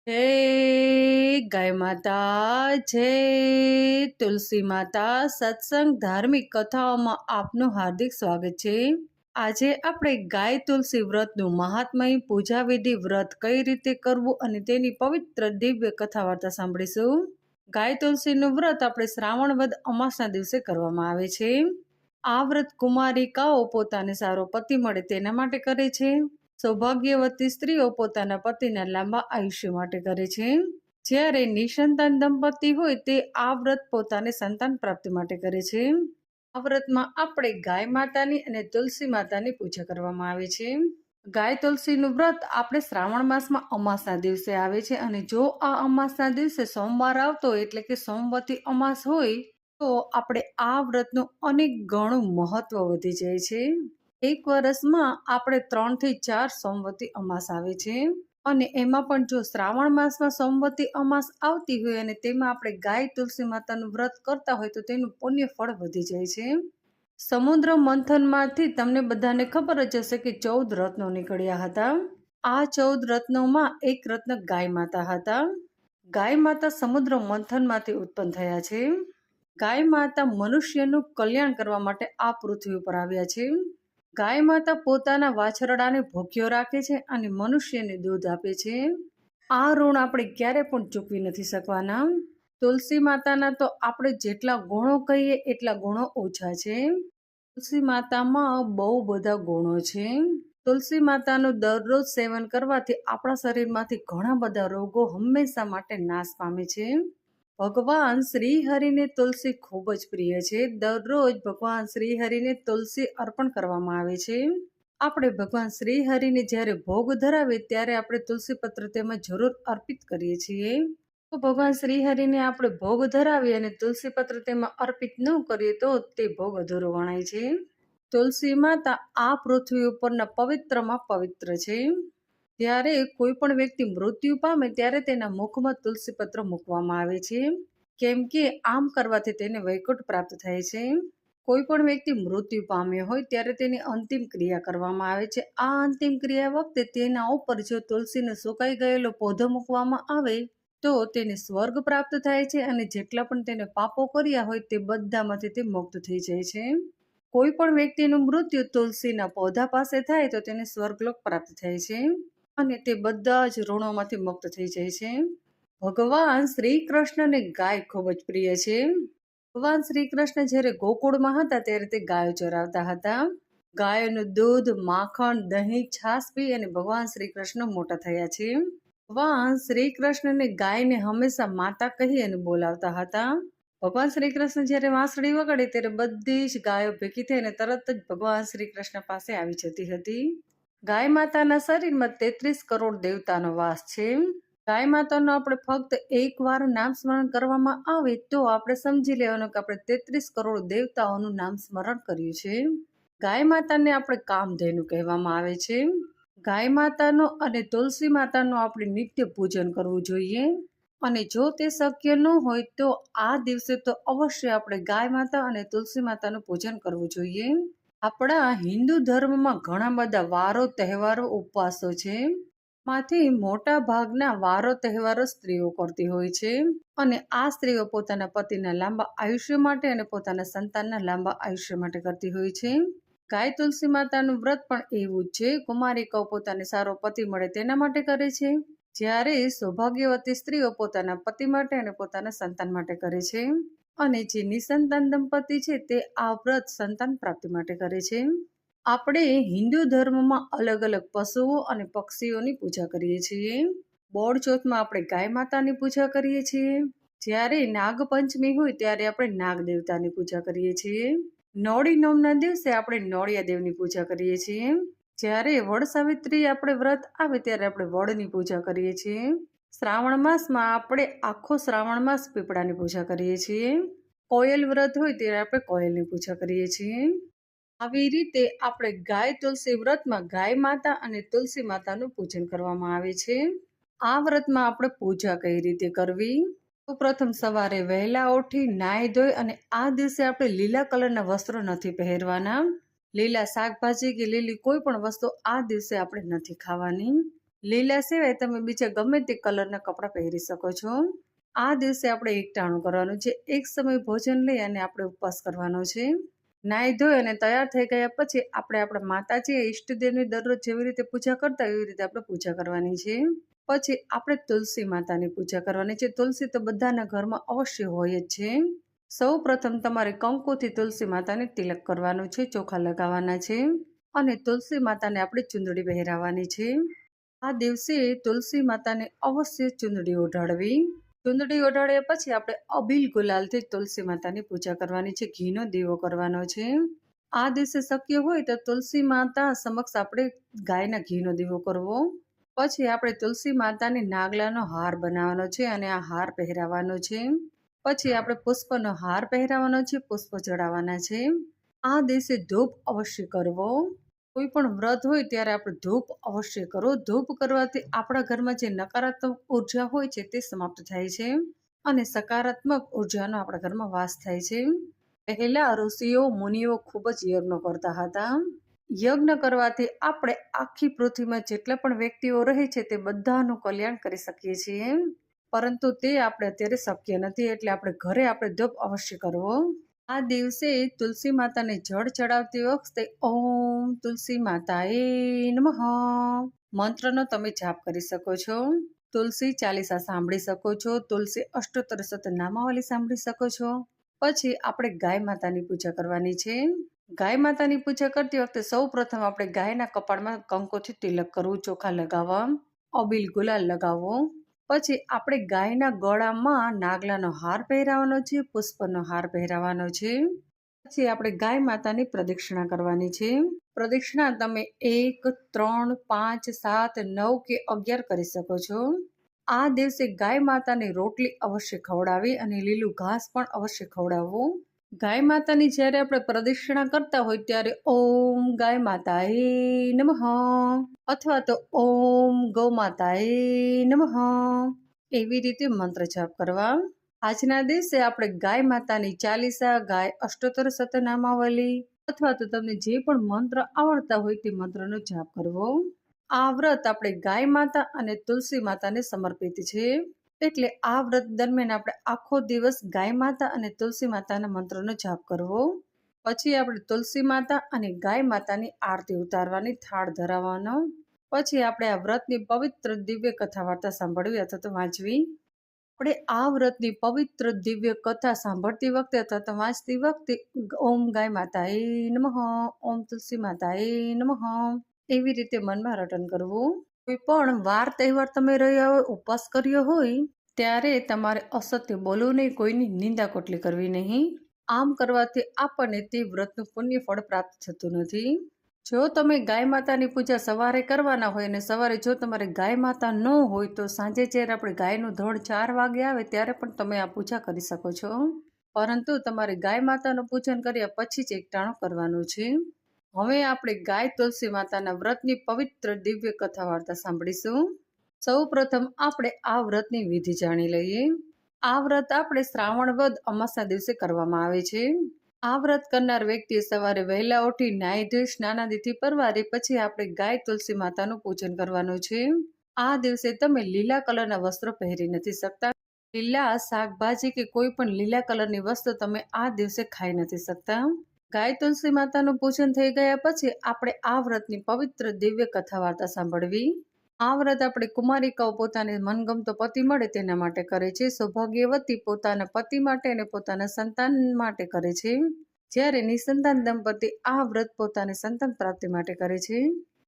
જય ગાય માતા, જય તુલસી માતા. સત્સંગ ધાર્મિક કથાઓમાં આપનું હાર્દિક સ્વાગત છે. આજે આપણે ગાય તુલસી વ્રતનું મહાત્મય, પૂજા વિધિ, વ્રત કઈ રીતે કરવું અને તેની પવિત્ર દિવ્ય કથા વાર્તા સાંભળીશું. ગાય તુલસીનું વ્રત આપણે શ્રાવણ વદ અમાસના દિવસે કરવામાં આવે છે. આ વ્રત કુમારિકાઓ પોતાને સારો પતિ મળે તેના માટે કરે છે. સૌભાગ્યવતી સ્ત્રીઓ પોતાના પતિના લાંબા આયુષ્ય માટે કરે છે. જ્યારે નિસંતાન દંપતી હોય તે આ વ્રત પોતાને સંતાન પ્રાપ્તિ માટે કરે છે. આ વ્રતમાં આપણે ગાય માતાની અને તુલસી માતાની પૂજા કરવામાં આવે છે. ગાય તુલસીનું વ્રત આપણે શ્રાવણ માસમાં અમાસના દિવસે આવે છે અને જો આ અમાસના દિવસે સોમવાર આવતો એટલે કે સોમવતી અમાસ હોય તો આપણે આ વ્રતનું અનેક ગણું મહત્વ વધી જાય છે. એક વર્ષમાં આપણે 3 થી 4 સોમવતી અમાસ આવે છે અને એમાં પણ જો શ્રાવણ માસમાં સોમવતી અમાસ આવતી હોય અને તેમાં આપણે ગાય તુલસી માતાનું વ્રત કરતા હોય તો તેનું પુણ્ય ફળ વધી જાય છે. સમુદ્ર મંથનમાંથી તમને બધાને ખબર જ હશે કે 14 રત્નો નીકળ્યા હતા. આ 14 રત્નોમાં એક રત્ન ગાય માતા હતા. ગાય માતા સમુદ્ર મંથનમાંથી ઉત્પન્ન થયા છે. ગાય માતા મનુષ્યનું કલ્યાણ કરવા માટે આ પૃથ્વી ઉપર આવ્યા છે. ગાય માતા પોતાના વાછરડાને ભૂખ્યો રાખે છે અને મનુષ્યને દૂધ આપે છે. આ ઋણ આપણે ક્યારે પણ ચૂકવી નથી શકવાના. તુલસી માતાના તો આપણે જેટલા ગુણો કહીએ એટલા ગુણો ઓછા છે. તુલસી માતામાં બહુ બધા ગુણો છે. તુલસી માતાનું દરરોજ સેવન કરવાથી આપણા શરીરમાંથી ઘણા બધા રોગો હંમેશા માટે નાશ પામે છે. ભગવાન શ્રી હરિને તુલસી ખૂબ જ પ્રિય છે. દરરોજ ભગવાન શ્રી હરિને તુલસી અર્પણ કરવામાં આવે છે. આપણે ભગવાન શ્રી હરિને જ્યારે ભોગ ધરાવીએ ત્યારે આપણે તુલસી પત્ર તેમાં જરૂર અર્પિત કરીએ છીએ. તો ભગવાન શ્રી હરિને આપણે ભોગ ધરાવીએ અને તુલસી પત્ર તેમાં અર્પિત ન કરીએ તો તે ભોગ અધૂરો ગણાય છે. તુલસી માતા આ પૃથ્વી ઉપરના પવિત્રમાં પવિત્ર છે. જ્યારે કોઈ પણ વ્યક્તિ મૃત્યુ પામે ત્યારે તેના મુખમાં તુલસી પત્ર મૂકવામાં આવે છે, કેમ કે આમ કરવાથી તેને વૈકુંઠ પ્રાપ્ત થાય છે. કોઈ પણ વ્યક્તિ મૃત્યુ પામ્યો હોય ત્યારે તેની અંતિમ ક્રિયા કરવામાં આવે છે. આ અંતિમ ક્રિયા વખતે તેના ઉપર જો તુલસીનો સુકાઈ ગયેલો પૌધો મૂકવામાં આવે તો તેને સ્વર્ગ પ્રાપ્ત થાય છે અને જેટલા પણ તેને પાપો કર્યા હોય તે બધામાંથી તે મુક્ત થઈ જાય છે. કોઈ પણ વ્યક્તિનું મૃત્યુ તુલસીના પૌધા પાસે થાય તો તેને સ્વર્ગલોક પ્રાપ્ત થાય છે અને તે બધા જ ઋણોમાંથી મુક્ત થઈ જાય છે. ભગવાન શ્રી કૃષ્ણને ગાય ખૂબ જ પ્રિય છે. ભગવાન શ્રી કૃષ્ણ જ્યારે ગોકુળમાં હતા ત્યારે તે ગાયો ચરાવતા હતા. ગાયોનું દૂધ, માખણ, દહીં, છાશ પી અને ભગવાન શ્રી કૃષ્ણ મોટા થયા છે. ભગવાન શ્રી કૃષ્ણને ગાયને હંમેશા માતા કહી અને બોલાવતા હતા. ભગવાન શ્રી કૃષ્ણ જ્યારે વાંસળી વગાડે ત્યારે બધી જ ગાયો ભેગી થઈને તરત જ ભગવાન શ્રી કૃષ્ણ પાસે આવી જતી હતી. ગાય માતાના શરીરમાં 33 કરોડ દેવતાનો વાસ છે. ગાય માતાનું આપણે ફક્ત એકવાર નામ સ્મરણ કરવામાં આવે તો આપણે સમજી લેવાનું કે આપણે 33 કરોડ દેવતાઓનું નામ સ્મરણ કર્યું છે. ગાય માતાને આપણે કામધેનુ કહેવામાં આવે છે. ગાય માતાનો અને તુલસી માતાનું આપણે નિત્ય પૂજન કરવું જોઈએ અને જો તે શક્ય ન હોય તો આ દિવસે તો અવશ્ય આપણે ગાય માતા અને તુલસી માતાનું પૂજન કરવું જોઈએ. આપણા હિન્દુ ધર્મમાં ઘણા બધા વારો, તહેવારો, ઉપવાસો છે. માંથી મોટા ભાગના વારો તહેવારો સ્ત્રીઓ કરતી હોય છે અને આ સ્ત્રીઓ પોતાના પતિના લાંબા આયુષ્ય માટે અને પોતાના સંતાનના લાંબા આયુષ્ય માટે કરતી હોય છે. ગાય તુલસી માતાનું વ્રત પણ એવું જ છે. કુમારિકાઓ પોતાને સારો પતિ મળે તેના માટે કરે છે, જ્યારે સૌભાગ્યવતી સ્ત્રીઓ પોતાના પતિ માટે અને પોતાના સંતાન માટે કરે છે અને જે નિસંતાન દંપતી છે તે આ વ્રત સંતાન પ્રાપ્તિ માટે કરે છે. આપણે હિન્દુ ધર્મમાં અલગ અલગ પશુઓ અને પક્ષીઓની પૂજા કરીએ છીએ. બોળ ચોથમાં આપણે ગાય માતાની પૂજા કરીએ છીએ. જ્યારે નાગપંચમી હોય ત્યારે આપણે નાગ દેવતાની પૂજા કરીએ છીએ. નોળી નોમના દિવસે આપણે નોળિયા દેવની પૂજા કરીએ છીએ. જ્યારે વડ સાવિત્રી આપણે વ્રત આવે ત્યારે આપણે વડની પૂજા કરીએ છીએ. શ્રાવણ માસમાં આપણે આખો શ્રાવણ માસ પીપળાની પૂજા કરીએ છીએ. કોયલ વ્રત હોય ત્યારે આપણે કોયલની પૂજા કરીએ છીએ. આવી રીતે આપણે ગાય તુલસી વ્રતમાં ગાય માતા અને તુલસી માતાનું પૂજન કરવામાં આવે છે. આ વ્રતમાં આપણે પૂજા કઈ રીતે કરવી? તો પ્રથમ સવારે વહેલા ઉઠી નાહી ધોઈ અને આ દિવસે આપણે લીલા કલરના વસ્ત્રો નથી પહેરવાના. લીલા શાકભાજી કે લીલી કોઈ પણ વસ્તુ આ દિવસે આપણે નથી ખાવાની. લીલા સિવાય તમે બીજા ગમે તે કલરના કપડાં પહેરી શકો છો. આ દિવસે આપણે એકટાણું કરવાનું છે. એક સમય ભોજન લઈ અને આપણે ઉપવાસ કરવાનો છે. નાહી ધોઈ અને તૈયાર થઈ ગયા પછી આપણે આપણા માતાજી ઈષ્ટદેવની દરરોજ જેવી રીતે પૂજા કરતા એવી રીતે આપણે પૂજા કરવાની છે. પછી આપણે તુલસી માતાની પૂજા કરવાની છે. તુલસી તો બધાના ઘરમાં અવશ્ય હોય જ છે. સૌ પ્રથમ તમારે કંકુથી તુલસી માતાને તિલક કરવાનું છે, ચોખા લગાવવાના છે અને તુલસી માતાને આપણે ચુંદડી પહેરાવવાની છે. આ દિવસે તુલસી માતાને અવશ્ય ચુંદડી ઓઢાડવી. ચુંદડી ઓઢાડ્યા પછી આપણે અબીલ ગુલાલથી તુલસી માતાની પૂજા કરવાની છે. ઘીનો દીવો કરવાનો છે. આ દિવસે શક્ય હોય તો તુલસી માતા સમક્ષ આપણે ગાયના ઘીનો દીવો કરવો. પછી આપણે તુલસી માતાને નાગલાનો હાર બનાવવાનો છે અને આ હાર પહેરાવાનો છે. પછી આપણે પુષ્પનો હાર પહેરાવાનો છે, પુષ્પ ચડાવવાના છે. આ દિવસે ધૂપ અવશ્ય કરવો. કોઈ પણ વ્રત હોય ત્યારે આપણે ધૂપ અવશ્ય કરો. ધૂપ કરવાથી આપણા ઘરમાં જે નકારાત્મક ઉર્જા હોય છે તે સમાપ્ત થાય છે અને સકારાત્મક ઉર્જાનો આપણા ઘરમાં વાસ થાય છે. પહેલા ઋષિઓ મુનિઓ ખૂબ જ યજ્ઞ કરતા હતા. યજ્ઞ કરવાથી આપણે આખી પૃથ્વીમાં જેટલા પણ વ્યક્તિઓ રહે છે તે બધાનું કલ્યાણ કરી શકીએ છીએ. પરંતુ તે આપણે અત્યારે શક્ય નથી, એટલે આપણે ઘરે આપણે ધૂપ અવશ્ય કરવો. આ દિવસે તુલસી માતાને જળ ચડાવતી વખતે ઓમ તુલસી માતાએ નમઃ મંત્રનો તમે જાપ કરી શકો છો. તુલસી ચાલીસા સાંભળી શકો છો. તુલસી અષ્ટોત્તર શતનામાવલી સાંભળી શકો છો. પછી આપણે ગાય માતાની પૂજા કરવાની છે. ગાય માતાની પૂજા કરતી વખતે સૌ પ્રથમ આપણે ગાયના કપાળમાં કંકોથી તિલક કરવું, ચોખા લગાવવા, અબીલ ગુલાલ લગાવવો. પછી આપણે ગાયના ગળામાં નાગલાનો હાર પહેરાવાનો છે, પુષ્પનો હાર પહેરાવાનો છે. પછી આપણે ગાય માતાની પ્રદક્ષિણા કરવાની છે. પ્રદક્ષિણા તમે 1, 3, 5, 7, 9 કે 11 કરી શકો છો. આ દિવસે ગાય માતાને રોટલી અવશ્ય ખવડાવી અને લીલું ઘાસ પણ અવશ્ય ખવડાવવું. ગાય માતાની જ્યારે આપણે પ્રદક્ષિણા કરતા હોય ત્યારે ઓમ ગાય માતાએ નમઃ અથવા તો ઓમ ગૌ માતાએ નમઃ એવી રીતે મંત્ર જાપ કરવા. આજના દિવસે આપણે ગાય માતાની ચાલીસા, ગાય અષ્ટોત્તર શતનામાવલી અથવા તો તમને જે પણ મંત્ર આવડતા હોય તે મંત્રનો જાપ કરવો. આ વ્રત આપણે ગાય માતા અને તુલસી માતાને સમર્પિત છે. એટલે આ વ્રત દરમિયાન આપણે આખો દિવસ ગાય માતા અને તુલસી માતાના મંત્રનો જાપ કરવો. પછી આપણે તુલસી માતા અને ગાય માતાની આરતી ઉતારવાની, થાળ ધરાવવાનો. પછી આપણે આ વ્રતની પવિત્ર દિવ્ય કથા વાર્તા સાંભળવી અથવા તો વાંચવી. આપણે આ વ્રતની પવિત્ર દિવ્ય કથા સાંભળતી વખતે અથવા તો વાંચતી વખતે ઓમ ગાય માતાએ નમઃ, ઓમ તુલસી માતાએ નમઃ એવી રીતે મનમાં રટન કરવું. કોઈ પણ વાર તહેવાર તમે રહ્યા હોય, ઉપવાસ કર્યો હોય ત્યારે તમારે અસત્ય બોલવું નહીં, કોઈની નિંદા કોટલી કરવી નહીં. આમ કરવાથી આપણને તે વ્રતનું પુણ્ય ફળ પ્રાપ્ત થતું નથી. જો તમે ગાય માતાની પૂજા સવારે કરવાના હોય અને સવારે જો તમારે ગાય માતા ન હોય તો સાંજે જ્યારે આપણે ગાયનું ધોળ 4 વાગે આવે ત્યારે પણ તમે આ પૂજા કરી શકો છો. પરંતુ તમારે ગાય માતાનું પૂજન કર્યા પછી જ એકટાણું કરવાનું છે. હવે આપણે ગાય તુલસી માતાના વ્રતની પવિત્ર દિવ્ય કથા વાર્તા સાંભળીશું. સૌ પ્રથમ આપણે આ વ્રતની વિધિ જાણી લઈએ. આ વ્રત આપણે શ્રાવણ વદ અમાસના દિવસે કરવામાં આવે છે. આ વ્રત કરનાર વ્યક્તિએ સવારે વહેલા ઉઠી નાહી ધોઈ સ્નાનાદિથી પરવારી પછી આપણે ગાય તુલસી માતાનું પૂજન કરવાનું છે. આ દિવસે તમે લીલા કલરના વસ્ત્રો પહેરી નથી શકતા. લીલા શાકભાજી કે કોઈ પણ લીલા કલરની વસ્તુ તમે આ દિવસે ખાઈ નથી શકતા. ગાય તુલસી માતાનું પૂજન થઈ ગયા પછી આપણે આ વ્રતની પવિત્ર દિવ્ય કથા વાર્તા સાંભળવી. આ વ્રત આપણે કુમારિકાઓ પોતાને મનગમતો પતિ મળે તેના માટે કરે છે. સૌભાગ્યવતી પોતાના પતિ માટે અને પોતાના સંતાન માટે કરે છે. જ્યારે નિસંતાન દંપતી આ વ્રત પોતાની સંતાન પ્રાપ્તિ માટે કરે છે.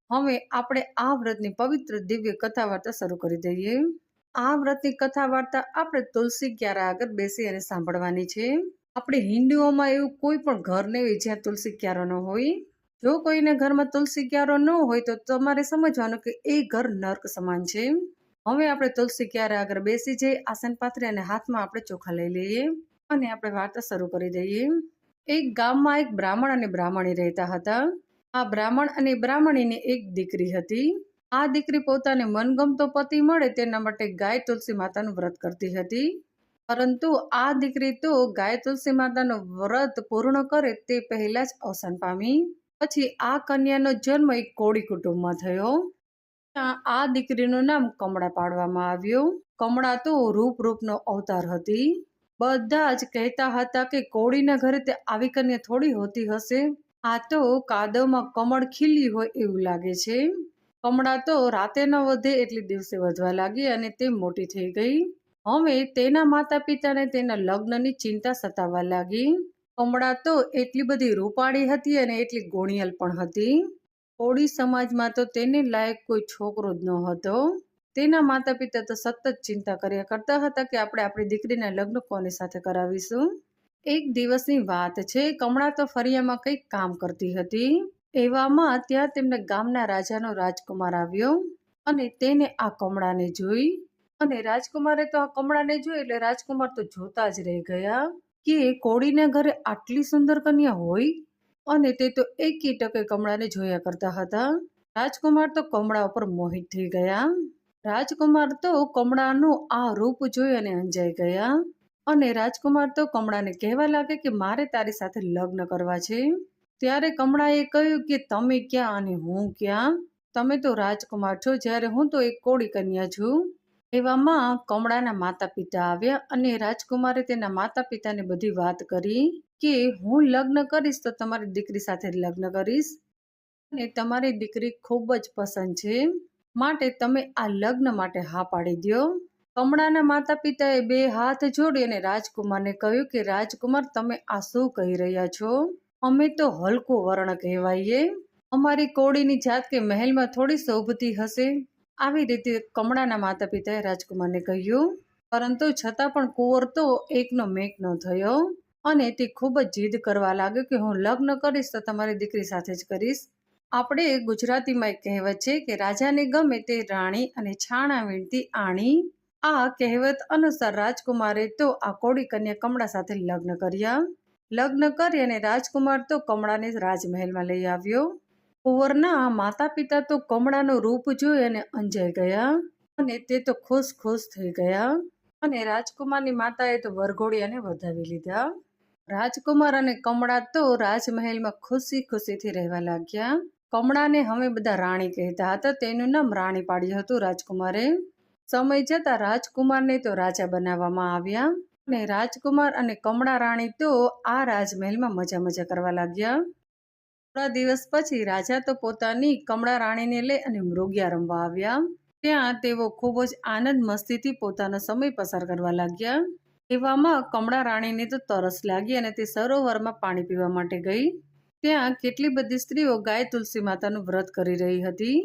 હવે આપણે આ વ્રતની પવિત્ર દિવ્ય કથા વાર્તા શરૂ કરી દઈએ. આ વ્રતની કથા વાર્તા આપણે તુલસી ક્યારા આગળ બેસી અને સાંભળવાની છે. આપણે હિન્દુઓમાં એવું કોઈ પણ ઘર નહીં હોય જ્યાં તુલસી ક્યારો ન હોય. જો કોઈના ઘરમાં તુલસી ક્યારો ન હોય તો તમારે સમજવાનું કે એ ઘર નર્ક સમાન છે. હવે આપણે તુલસી ક્યારા આગળ બેસી જઈ, આસન પાથરી અને હાથમાં આપણે ચોખા લઈ લઈએ અને આપણે વાર્તા શરૂ કરી દઈએ. એક ગામમાં એક બ્રાહ્મણ અને બ્રાહ્મણી રહેતા હતા. આ બ્રાહ્મણ અને બ્રાહ્મણીની એક દીકરી હતી. આ દીકરી પોતાને મનગમતો પતિ મળે તેના માટે ગાય તુલસી માતાનું વ્રત કરતી હતી. પરંતુ આ દીકરી તો ગાય તુલસી માતાનું વ્રત પૂર્ણ કરે તે પહેલા જ અવસાન પામી. પછી આ કન્યાનો જન્મ એક કોળી કુટુંબમાં થયો. ત્યાં આ દીકરીનું નામ કમળા પાડવામાં આવ્યું. કમળા તો રૂપનો અવતાર હતી. બધા જ કહેતા હતા કે કોળીના ઘરે તે આવી કન્યા થોડી હોતી હશે. આ તો કાદવમાં કમળ ખીલ્યું હોય એવું લાગે છે. કમળા તો રાતે ન વધે એટલે દિવસે વધવા લાગી અને તે મોટી થઈ ગઈ. હવે તેના માતા પિતાને તેના લગ્નની ચિંતા સતાવવા લાગી. કમળા તો એટલી બધી રૂપાળી હતી અને એટલી ગોણિયલ પણ હતી. કોળી સમાજમાં તો તેને લાયક કોઈ છોકરો જ ન હતો. તેના માતા પિતા તો સતત ચિંતા કર્યા કરતા હતા કે આપણે આપણી દીકરીના લગ્ન કોની સાથે કરાવીશું. એક દિવસની વાત છે. કમળા તો ફરિયામાં કંઈક કામ કરતી હતી. એવામાં ત્યાં તેમના ગામના રાજાનો રાજકુમાર આવ્યો અને તેને આ કમળાને જોઈ. અને રાજકુમારે તો આ કમળાને જોઈ એટલે રાજકુમાર તો જોતા જ રહી ગયા કે કોળીના ઘરે આટલી સુંદર કન્યા હોય. અને તે તો એકી ટકે કમળાને જોયા કરતા હતા. રાજકુમાર તો કમળા ઉપર મોહિત થઈ ગયા. રાજકુમાર તો કમળાનું આ રૂપ જોઈ અને અંજાઈ ગયા. અને રાજકુમાર તો કમળાને કહેવા લાગે કે મારે તારી સાથે લગ્ન કરવા છે. ત્યારે કમળાએ કહ્યું કે તમે ક્યાં અને હું ક્યાં? તમે તો રાજકુમાર છો, જ્યારે હું તો એક કોળી કન્યા છું. એવામાં કમળાના માતા પિતા આવ્યા અને રાજકુમારે તેના માતા પિતાને બધી વાત કરી કે હું લગ્ન કરીશ તો તમારી દીકરી સાથે લગ્ન કરીશ અને તમારી દીકરી ખૂબ જ પસંદ છે, માટે તમે આ લગ્ન માટે હા પાડી દો. કમળાના માતા પિતાએ બે હાથ જોડી અને રાજકુમારને કહ્યું કે રાજકુમાર, તમે આ શું કહી રહ્યા છો? અમે તો હલકું વર્ણ કહેવાઈએ. અમારી કોળીની જાત કે મહેલમાં થોડી શોભતી હશે. આવી રીતે કમળાના માતા પિતાએ રાજકુમારને કહ્યું. પરંતુ છતાં પણ કુંવર તો એકનો મેઘ ન થયો અને તે ખૂબ જ જીદ કરવા લાગ્યો કે હું લગ્ન કરીશ તો તમારી દીકરી સાથે જ કરીશ. આપણે ગુજરાતીમાં એક કહેવત છે કે રાજાને ગમે તે રાણી અને છાણા વીણતી આણી. આ કહેવત અનુસાર રાજકુમારે તો આ કોળી કન્યા કમળા સાથે લગ્ન કર્યા. લગ્ન કરી અને રાજકુમાર તો કમળાને રાજમહેલમાં લઈ આવ્યો. કુંવરના માતા પિતા તો કમળાનું રૂપ જોઈ અને અંજાઈ ગયા અને તે તો ખુશ થઈ ગયા. અને રાજકુમારની માતાએ તો વરઘોડી અને વધાવી લીધા. રાજકુમાર અને કમળા તો રાજમહેલમાં ખુશીથી રહેવા લાગ્યા. કમળાને હવે બધા રાણી કહેતા હતા. તેનું નામ રાણી પાડ્યું હતું રાજકુમારે. સમય જતા રાજકુમારને તો રાજા બનાવવામાં આવ્યા અને રાજકુમાર અને કમળા રાણી તો આ રાજમહેલમાં મજા કરવા લાગ્યા. થોડા દિવસ પછી રાજા તો પોતાની કમળા રાણીને લઈ અને મૃગિયા રમવા આવ્યા. ત્યાં તેઓ ખૂબ જ આનંદ મસ્તીથી પોતાનો સમય પસાર કરવા લાગ્યા. એવામાં કમળા રાણીને તો તરસ લાગી અને તે સરોવરમાં પાણી પીવા માટે ગઈ. ત્યાં કેટલી બધી સ્ત્રીઓ ગાય તુલસી માતાનું વ્રત કરી રહી હતી.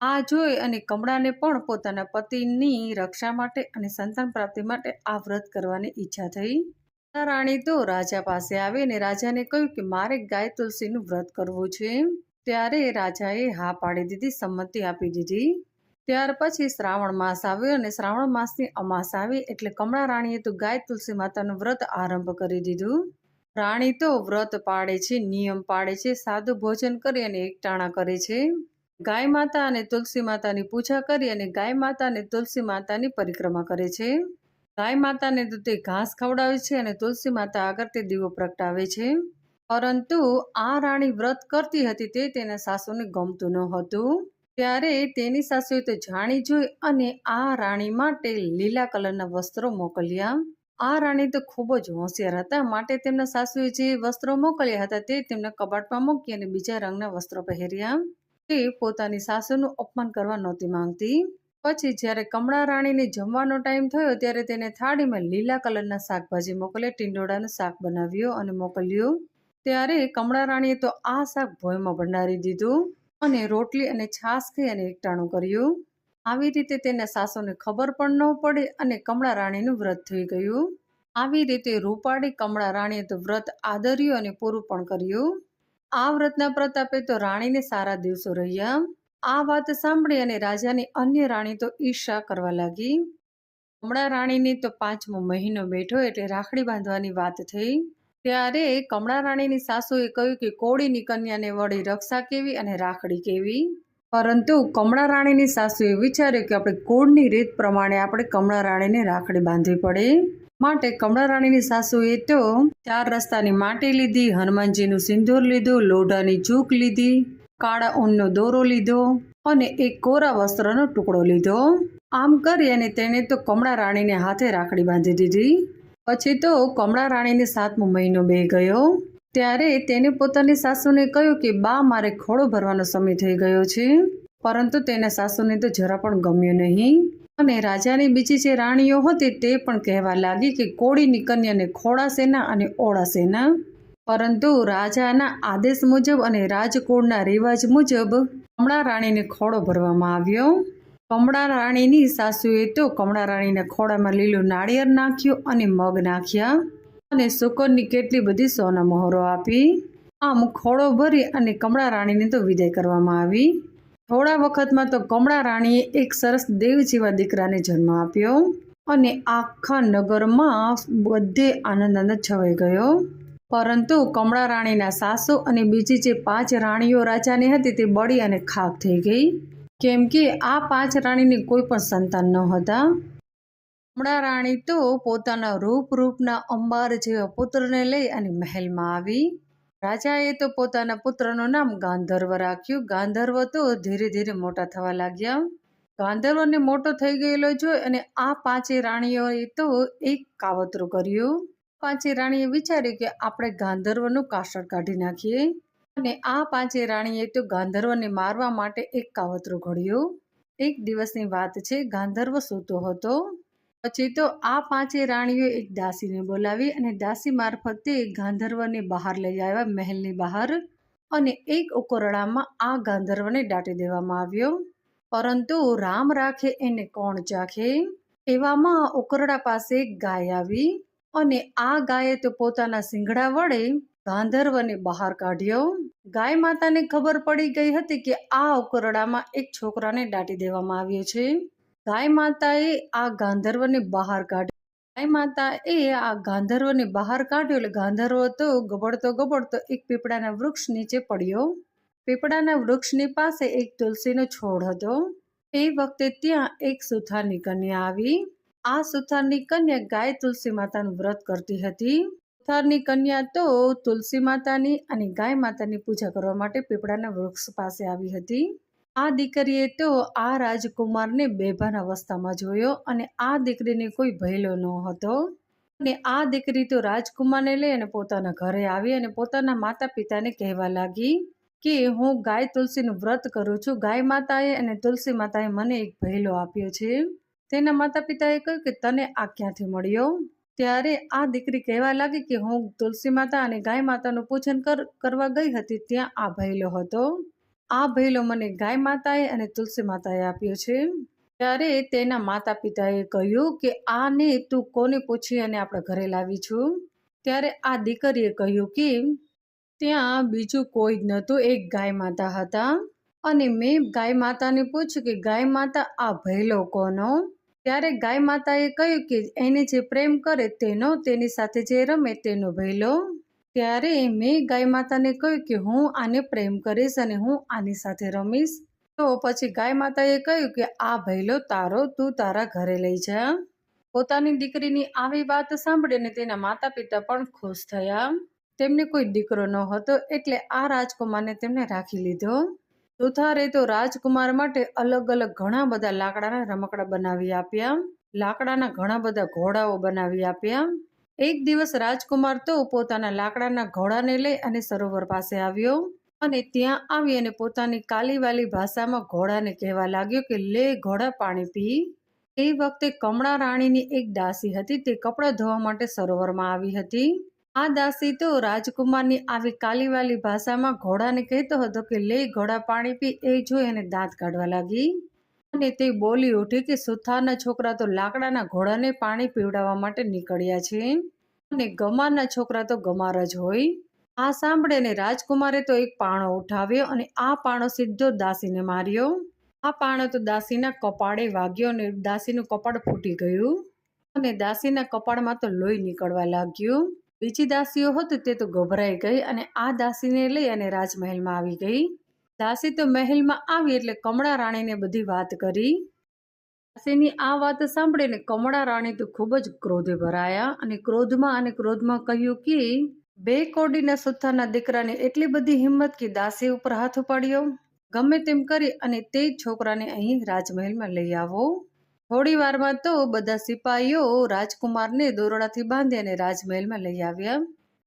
આ જોઈ અને કમળાને પણ પોતાના પતિની રક્ષા માટે અને સંતાન પ્રાપ્તિ માટે આ વ્રત કરવાની ઈચ્છા થઈ. રાણી તો રાજા પાસે આવી અને રાજાને કહ્યું કે મારે ગાય તુલસીનું વ્રત કરવું છે. ત્યારે રાજાએ હા પાડી દીધી, સંમતિ આપી દીધી. ત્યાર પછી શ્રાવણ માસ આવ્યો અને શ્રાવણ માસની અમાસ આવી એટલે કમળા રાણીએ તો ગાય તુલસી માતાનું વ્રત આરંભ કરી દીધું. રાણી તો વ્રત પાડે છે, નિયમ પાડે છે, સાદું ભોજન કરી અને એકટાણા કરે છે. ગાય માતા અને તુલસી માતાની પૂજા કરી અને ગાય માતા અને તુલસી માતાની પરિક્રમા કરે છે. ગાય માતાને તો તે ઘાસ ખવડાવે છે અને તુલસી માતા આગળ તે દીવો પ્રગટાવે છે. પરંતુ આ રાણી વ્રત કરતી હતી તે તેના સાસુને ગમતું ન હતું. ત્યારે તેની સાસુએ તો જાણી જોઈ અને આ રાણી માટે લીલા કલરના વસ્ત્રો મોકલ્યા. આ રાણી તો ખૂબ જ હોશિયાર હતા, માટે તેમના સાસુએ જે વસ્ત્રો મોકલ્યા હતા તે તેમના કબાટમાં મૂકી અને બીજા રંગના વસ્ત્રો પહેર્યા. તે પોતાની સાસુનું અપમાન કરવા નહોતી માંગતી. પછી જ્યારે કમળા રાણીને જમવાનો ટાઈમ થયો ત્યારે તેને થાળીમાં લીલા કલરના શાકભાજી મોકલ્યા. ટીંડોળાનું શાક બનાવ્યું અને મોકલ્યું. ત્યારે કમળા રાણીએ તો આ શાક ભોંયમાં ભંડારી દીધું અને રોટલી અને છાશ ખાઈ અને એકટાણું કર્યું. આવી રીતે તેના સાસુને ખબર પણ ન પડી અને કમળા રાણીનું વ્રત થઈ ગયું. આવી રીતે રૂપાળી કમળા રાણીએ તો વ્રત આદર્યું અને પૂરું પણ કર્યું. આ વ્રતના પ્રતાપે તો રાણીને સારા દિવસો રહ્યા. આ વાત સાંભળી અને રાજાની અન્ય રાણી તો ઈર્ષા કરવા લાગી. કમળા રાણીને તો 5મો મહિનો બેઠો એટલે રાખડી બાંધવાની વાત થઈ. ત્યારે કમળા રાણીની સાસુએ કહ્યું કે કોળીની કન્યાને વળી રક્ષા કેવી અને રાખડી કેવી. પરંતુ કમળા રાણીની સાસુએ વિચાર્યું કે આપણે કુળની રીત પ્રમાણે આપણે કમળા રાણીને રાખડી બાંધવી પડે. માટે કમળા રાણીની સાસુએ તો 4 રસ્તાની માટી લીધી, હનુમાનજીનું સિંદૂર લીધું, લોઢાની ચૂક લીધી, કાળા ઊનનો દોરો લીધો અને એક કોરા વસ્ત્રનો ટુકડો લીધો. આમ કરી અને તેણે તો કમળા રાણીને હાથે રાખડી બાંધી દીધી. પછી તો કમળા રાણીને 7મો મહિનો બેહી ગયો. ત્યારે તેને પોતાની સાસુને કહ્યું કે બા, મારે ખોળો ભરવાનો સમય થઈ ગયો છે. પરંતુ તેના સાસુને તો જરા પણ ગમ્યું નહીં. અને રાજાની બીજી જે રાણીઓ હતી તે પણ કહેવા લાગી કે કોળીની કન્યાને ખોળા સેના અને ઓળા સેના. પરંતુ રાજાના આદેશ મુજબ અને રાજકુળના રિવાજ મુજબ કમળા રાણીને ખોળો ભરવામાં આવ્યો. કમળા રાણીની સાસુએ તો કમળા રાણીના ખોળામાં લીલું નાળિયેર નાખ્યું અને મગ નાખ્યા અને શુકરની કેટલી બધી સોના મહોરો આપી. આમ ખોળો ભરી અને કમળા રાણીને તો વિદાય કરવામાં આવી. થોડા વખતમાં તો કમળા રાણીએ એક સરસ દેવ જેવા દીકરાને જન્મ આપ્યો અને આખા નગરમાં બધે આનંદ છવાઈ ગયો. પરંતુ કમળા રાણીના સાસુ અને બીજી જે 5 રાણીઓ રાજાની હતી તે બળી અને ખાક થઈ ગઈ, કેમ કે આ 5 રાણીને કોઈ પણ સંતાન ન હતા. કમળા રાણી તો પોતાના રૂપના અંબાર જેવા પુત્રને લઈ અને મહેલમાં આવી. રાજાએ તો પોતાના પુત્રનું નામ ગાંધર્વ રાખ્યું. ગાંધર્વ તો ધીરે ધીરે મોટા થવા લાગ્યા. ગાંધર્વને મોટો થઈ ગયેલો જોઈ અને આ 5 રાણીઓએ તો એક કાવતરું કર્યું. 5 રાણીએ વિચાર્યું કે આપણે ગાંધર્વનું કાસળ કાઢી નાખીએ. અને આ 5 રાણીએ તો ગાંધર્વને મારવા માટે એક કાવતરું ઘડ્યું. એક દિવસની વાત છે, ગાંધર્વ સૂતો હતો. પછી તો આ 5 રાણીઓ એક દાસીને બોલાવી અને દાસી મારફતે ગાંધર્વને બહાર લઈ આવ્યા મહેલની બહાર. અને એક ઉકરડામાં આ ગાંધર્વને દાટી દેવામાં આવ્યો. પરંતુ રામ રાખે એને કોણ ચાખે, એવામાં ઉકરડા પાસે એક ગાય આવી અને આ ગાયે તો પોતાના શિંગડા વડે ગાંધર્વને બહાર કાઢ્યો. ગાય માતાને ખબર પડી ગઈ હતી કે આ ઉકરડામાં એક છોકરાને દાટી દેવામાં આવ્યો છે. ગાય માતાએ આ ગાંધર્વને બહાર કાઢ્યો. ગાય માતાએ આ ગાંધર્વને બહાર કાઢ્યો એટલે ગાંધર્વ તો ગબડતો એક પીપળાના વૃક્ષ નીચે પડ્યો. પીપળાના વૃક્ષની પાસે એક તુલસીનો છોડ હતો. એ વખતે ત્યાં એક સુથારની કન્યા આવી. આ સુથારની કન્યા ગાય તુલસી માતાનું વ્રત કરતી હતી. સુથારની કન્યા તો તુલસી માતાની અને ગાય માતાની પૂજા કરવા માટે પીપળાના વૃક્ષ પાસે આવી હતી. આ દીકરીએ તો આ રાજકુમારને બેભાન અવસ્થામાં જોયો અને આ દીકરીને કોઈ ભયલો ન હતો. અને આ દીકરી તો રાજકુમારને લઈ અને પોતાના ઘરે આવી અને પોતાના માતા પિતાને કહેવા લાગી કે હું ગાય તુલસીનું વ્રત કરું છું. ગાય માતાએ અને તુલસી માતાએ મને એક ભયલો આપ્યો છે. તેના માતા પિતાએ કહ્યું કે તને આ ક્યાંથી મળ્યો? ત્યારે આ દીકરી કહેવા લાગી કે હું તુલસી માતા અને ગાય માતાનું પૂજન કરવા ગઈ હતી, ત્યાં આ ભયલો હતો. આ ભયલો મને ગાય માતાએ અને તુલસી માતાએ આપ્યો છે. ત્યારે તેના માતા પિતાએ કહ્યું કે આને તું કોને પૂછી અને આપણા ઘરે લાવી છું? ત્યારે આ દીકરીએ કહ્યું કે ત્યાં બીજું કોઈ જ નહોતું, એક ગાય માતા હતા. અને મેં ગાય માતાને પૂછ્યું કે ગાય માતા આ ભયલો કોનો? ત્યારે ગાય માતાએ કહ્યું કે એને જે પ્રેમ કરે તેનો, તેની સાથે જે રમે તેનો ભયલો. ત્યારે મેં ગાય માતાને કહ્યું કે હું આને પ્રેમ કરીશ અને હું આની સાથે રમીશ. તો પછી ગાય માતાએ કહ્યું કે આ ભયલો તારો, તું તારા ઘરે લઈ જા. પોતાની દીકરીની આવી વાત સાંભળીને તેના માતા પિતા પણ ખુશ થયા. તેમને કોઈ દીકરો ન હતો એટલે આ રાજકુમારને તેમને રાખી લીધો. સુથારે તો રાજકુમાર માટે અલગ અલગ ઘણા બધા લાકડાના રમકડા બનાવી આપ્યા. લાકડાના ઘણા બધા ઘોડાઓ બનાવી આપ્યા. એક દિવસ રાજકુમાર તો પોતાના લાકડાના ઘોડાને લઈ અને સરોવર પાસે આવ્યો અને ત્યાં આવી અને પોતાની કાલીવાલી ભાષામાં ઘોડાને કહેવા લાગ્યો કે લે ઘોડા પાણી પી. એ વખતે કમળા રાણીની એક દાસી હતી, તે કપડાં ધોવા માટે સરોવરમાં આવી હતી. આ દાસી તો રાજકુમારની આવી કાલીવાલી ભાષામાં ઘોડાને કહેતો હતો કે લે ઘોડા પાણી પી. એ જોઈ અને દાંત કાઢવા લાગી અને તે બોલી ઉઠી કે સુથારના છોકરા તો લાકડાના ઘોડાને પાણી પીવડાવવા માટે નીકળ્યા છે અને ગમારના છોકરા તો ગમાર જ હોય. આ સાંભળીને રાજકુમારે તો એક પાણો ઉઠાવ્યો અને આ પાણો સીધો દાસીને માર્યો. આ પાણો તો દાસીના કપાળે વાગ્યો અને દાસીનું કપાળ ફૂટી ગયું અને દાસીના કપાળમાં તો લોહી નીકળવા લાગ્યું. બીજી દાસીઓ હતી તે તો ગભરાઈ ગઈ અને આ દાસીને લઈ અને રાજમહેલમાં આવી ગઈ. દાસી તો મહેલમાં આવી એટલે કમળા રાણીને બધી વાત કરી. દાસીની આ વાત સાંભળીને કમળા રાણી તો ખૂબ જ ક્રોધે ભરાયા અને ક્રોધમાં કહ્યું કે 2 કોડીના સુથારના દીકરાને એટલી બધી હિંમત કે દાસી ઉપર હાથ ઉપાડ્યો. ગમે તેમ કરી અને તે છોકરાને અહીં રાજમહેલમાં લઈ આવો. થોડી વારમાં તો બધા સિપાહીઓ રાજકુમારને દોરડાથી બાંધી અને રાજમહેલમાં લઈ આવ્યા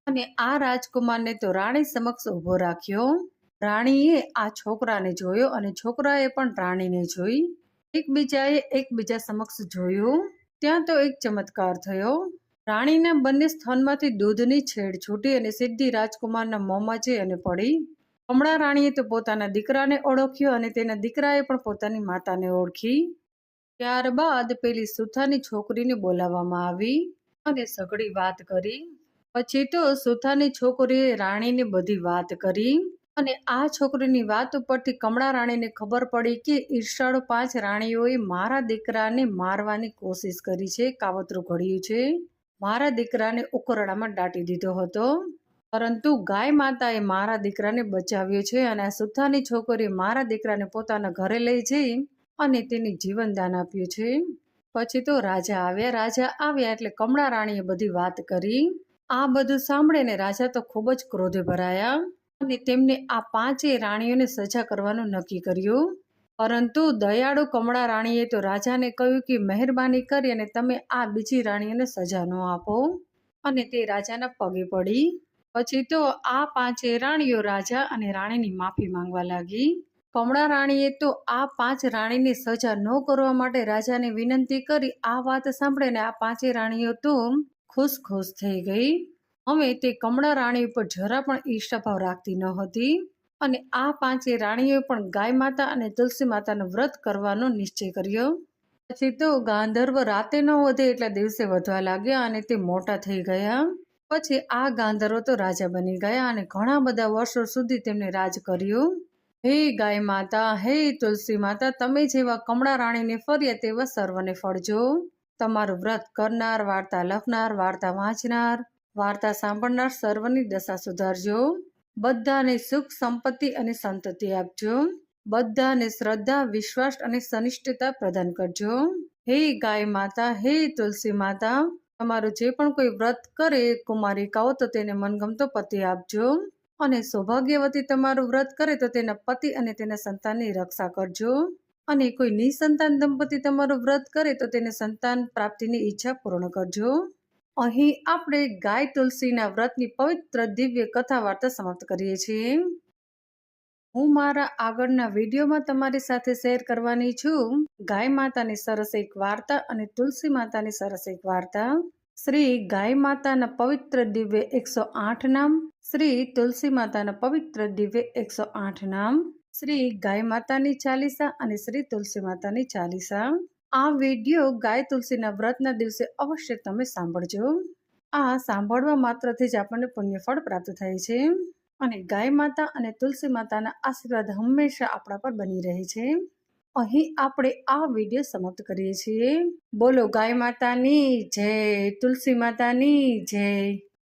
અને આ રાજકુમારને તો રાણી સમક્ષ ઊભો રાખ્યો. રાણીએ આ છોકરાને જોયો અને છોકરાએ પણ રાણીને જોઈ. એકબીજા સમક્ષ જોયું. ત્યાં તો એક ચમત્કાર થયો. રાણીના બંને સ્તનમાંથી દૂધની છેડ છૂટી અને સીધી રાજકુમારના મોંમાં જઈ અને પડી. કમળા રાણીએ તો પોતાના દીકરાને ઓળખ્યો અને તેના દીકરાએ પણ પોતાની માતાને ઓળખી. ત્યારબાદ પેલી સુથારની છોકરીને બોલાવવામાં આવી અને સઘળી વાત કરી. પછી તો સુથારની છોકરીએ રાણીને બધી વાત કરી અને આ છોકરીની વાત ઉપરથી કમળા રાણીને ખબર પડી કે ઈર્ષાળુ 5 રાણીઓએ મારા દીકરાને મારવાની કોશિશ કરી છે, કાવતરું ઘડ્યું છે. મારા દીકરાને ઉકરડામાં દાટી દીધો હતો, પરંતુ ગાય માતાએ મારા દીકરાને બચાવ્યો છે અને આ સુથારની છોકરીએ મારા દીકરાને પોતાના ઘરે લઈ જઈ અને તેને જીવનદાન આપ્યું છે. પછી તો રાજા આવ્યા એટલે કમળા રાણીએ બધી વાત કરી. આ બધું સાંભળીને રાજા તો ખૂબ જ ક્રોધે ભરાયા અને તેમને આ 5 રાણીઓને સજા કરવાનું નક્કી કર્યું. પરંતુ દયાળુ કમળા રાણીએ તો રાજાને કહ્યું કે મહેરબાની કરી અને તમે આ બીજી રાણીઓને સજા ન આપો અને તે રાજાના પગે પડી. પછી તો આ 5 રાણીઓ રાજા અને રાણીની માફી માંગવા લાગી. કમળા રાણીએ તો આ 5 રાણીને સજા ન કરવા માટે રાજાને વિનંતી કરી. આ વાત સાંભળીને આ 5 રાણીઓ તો ખુશ થઈ ગઈ. હવે તે કમળા રાણી ઉપર જરા પણ ઈર્ષાભાવ રાખતી ન હતી અને આ 5 રાણીઓએ પણ ગાય માતા અને તુલસી માતાનું વ્રત કરવાનો નિશ્ચય કર્યો. પછી તો ગાંધર્વ રાતે ન વધે એટલા દિવસે વધવા લાગ્યા અને તે મોટા થઈ ગયા. પછી આ ગાંધર્વ તો રાજા બની ગયા અને ઘણા બધા વર્ષો સુધી તેમને રાજ કર્યું. હે ગાય માતા, હે તુલસી માતા, તમે જેવા કમળા રાણીને ફર્યા તેવા સર્વને ફળજો. તમારું વ્રત કરનાર, વાર્તા લખનાર, વાર્તા વાંચનાર, વાર્તા સાંભળનાર સર્વની દશા સુધારજો. બધાને સુખ, સંપત્તિ અને સંતતિ આપજો. બધાને શ્રદ્ધા, વિશ્વાસ અને સનિષ્ઠતા પ્રદાન કરજો. હે ગાય માતા, હે તુલસી માતા, તમારું જે પણ કોઈ વ્રત કરે કુમારિકાઓ તો તેને મનગમતો પતિ આપજો અને સૌભાગ્યવતી તમારું વ્રત કરે તો તેના પતિ અને તેના સંતાનની રક્ષા કરજો. અને કોઈ નિસંતાન દંપતી તમારું વ્રત કરે તો તેને સંતાન પ્રાપ્તિની ઈચ્છા પૂર્ણ કરજો. અહીં આપણે ગાય તુલસીના વ્રતની પવિત્ર દિવ્ય કથા વાર્તા સમાપ્ત કરીએ છીએ. હું મારા આગળના વિડીયોમાં તમારી સાથે શેર કરવાની છું ગાય માતાની સરસ એક વાર્તા અને તુલસી માતાની સરસ એક વાર્તા. શ્રી ગાય માતાના પવિત્ર દિવ્ય 108 નામ, શ્રી તુલસી માતાના પવિત્ર દિવ્ય 108 નામ, શ્રી ગાય માતાની ચાલીસા અને શ્રી તુલસી માતાની ચાલીસા. આ વિડીયો ગાય તુલસીના વ્રતના દિવસે અવશ્ય તમે સાંભળજો. આ સાંભળવા માત્રથી જ આપણને પુણ્યફળ પ્રાપ્ત થાય છે અને ગાય માતા અને તુલસી માતાના આશીર્વાદ હંમેશા આપણા પર બની રહે છે. અહીં આપણે આ વિડીયો સમાપ્ત કરીએ છીએ. બોલો ગાય માતાની જય, તુલસી માતાની જય.